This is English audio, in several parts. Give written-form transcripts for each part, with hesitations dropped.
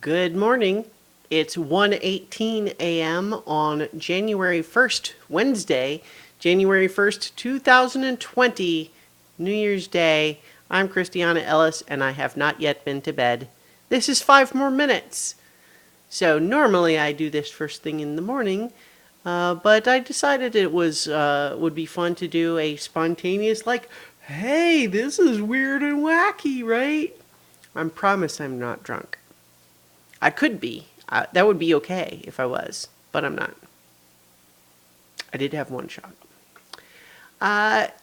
Good morning. It's 1:18 a.m. on January 1st, Wednesday, January 1st, 2020, New Year's Day. I'm Christiana Ellis, and I have not yet been to bed. This is 5 more minutes. So normally I do this first thing in the morning, but I decided it would be fun to do a spontaneous, like, hey, this is weird and wacky, right? I promise I'm not drunk. I could be. That would be okay if I was, but I'm not. I did have one shot.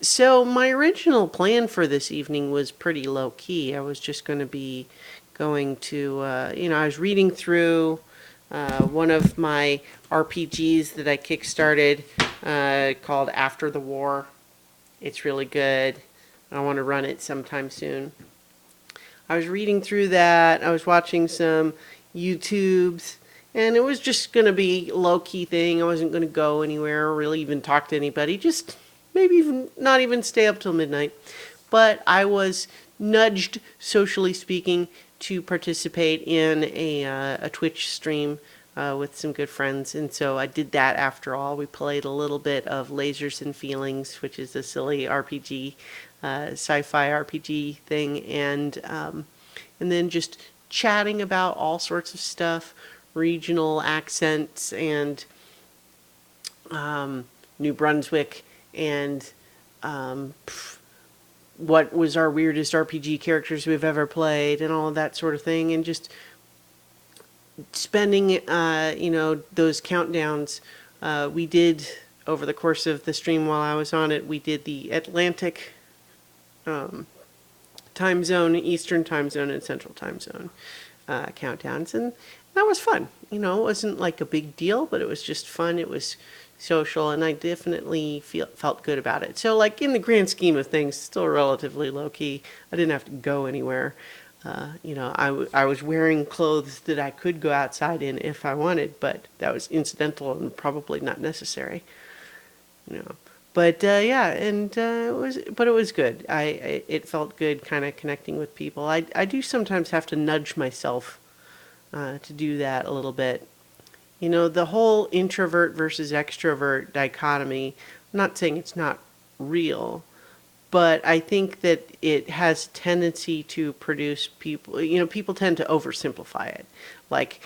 So my original plan for this evening was pretty low key. I was just going to be going to, I was reading through one of my RPGs that I kickstarted called After the War. It's really good. I want to run it sometime soon. I was reading through that. I was watching some YouTubes, and it was just going to be a low-key thing. I wasn't going to go anywhere or really even talk to anybody, just maybe even not even stay up till midnight. But I was nudged, socially speaking, to participate in a Twitch stream with some good friends, and so I did that after all. We played a little bit of Lasers and Feelings, which is a silly RPG, sci-fi RPG thing, and then just chatting about all sorts of stuff, regional accents, and New Brunswick, and what was our weirdest RPG characters we've ever played, and all of that sort of thing, and just spending, those countdowns. We did, over the course of the stream while I was on it, we did the Atlantic time zone, Eastern time zone, and Central time zone countdowns, and that was fun. It wasn't like a big deal, but it was just fun. It was social, and I definitely felt good about it. So, like, in the grand scheme of things, still relatively low key. I didn't have to go anywhere. I was wearing clothes that I could go outside in if I wanted, but that was incidental and probably not necessary. But yeah, and it was good. It felt good, kind of connecting with people. I do sometimes have to nudge myself to do that a little bit. The whole introvert versus extrovert dichotomy. I'm not saying it's not real, but I think that it has a tendency to produce people. People tend to oversimplify it, like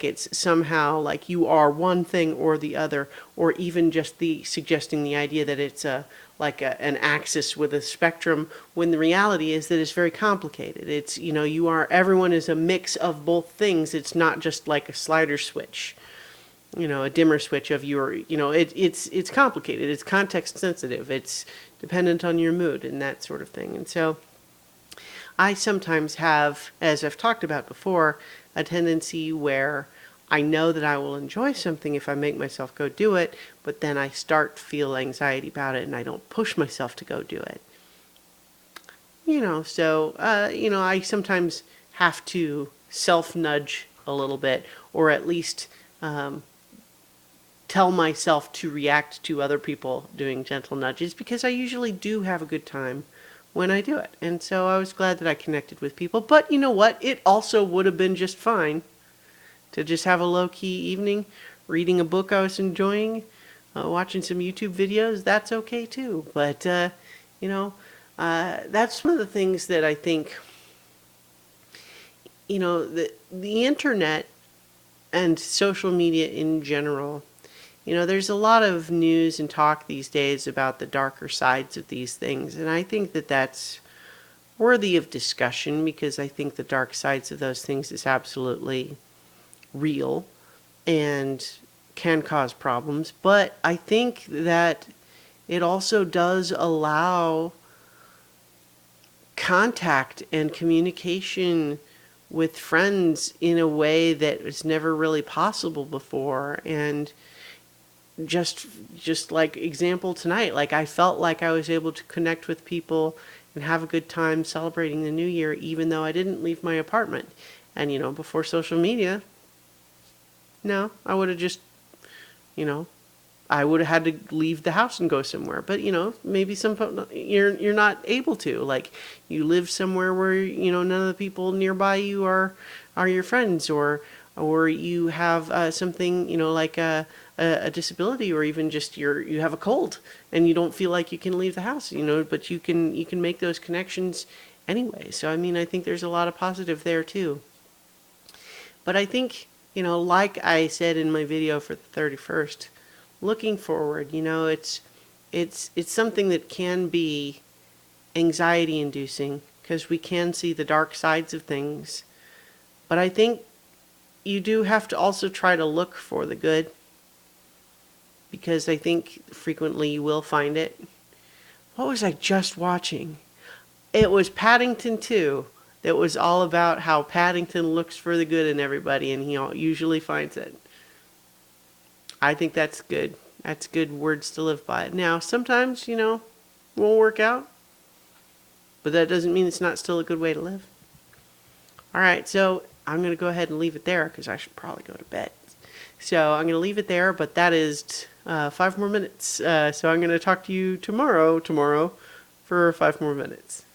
it's somehow like you are one thing or the other, or even just suggesting the idea that it's an axis with a spectrum, when the reality is that it's very complicated. It's everyone is a mix of both things. It's not just like a slider switch, a dimmer switch of it's complicated. It's context sensitive. It's dependent on your mood and that sort of thing. And so I sometimes have, as I've talked about before, a tendency where I know that I will enjoy something if I make myself go do it, but then I start to feel anxiety about it and I don't push myself to go do it. I sometimes have to self-nudge a little bit, or at least tell myself to react to other people doing gentle nudges, because I usually do have a good time when I do it. And so I was glad that I connected with people. But you know what? It also would have been just fine to just have a low-key evening, reading a book I was enjoying, watching some YouTube videos. That's okay too. But, that's one of the things that I think, the internet and social media in general, there's a lot of news and talk these days about the darker sides of these things, and I think that that's worthy of discussion, because I think the dark sides of those things is absolutely real and can cause problems. But I think that it also does allow contact and communication with friends in a way that was never really possible before. And just like example tonight, like I felt like I was able to connect with people and have a good time celebrating the new year, even though I didn't leave my apartment. And before social media, no, I would have just, I would have had to leave the house and go somewhere. But maybe you're not able to. Like, you live somewhere where none of the people nearby you are your friends, or you have something like a disability, or even just you have a cold and you don't feel like you can leave the house. But you can make those connections anyway. So I mean, I think there's a lot of positive there too. But I think, like I said in my video for the 31st, looking forward, it's something that can be anxiety inducing, because we can see the dark sides of things. But I think you do have to also try to look for the good, because I think frequently you will find it. What was I just watching? It was Paddington 2. That was all about how Paddington looks for the good in everybody, and he usually finds it. I think that's good. That's good words to live by. Now, sometimes, won't work out, but that doesn't mean it's not still a good way to live. All right, so I'm going to go ahead and leave it there, because I should probably go to bed. So I'm going to leave it there, but that is 5 more minutes. So I'm going to talk to you tomorrow for 5 more minutes.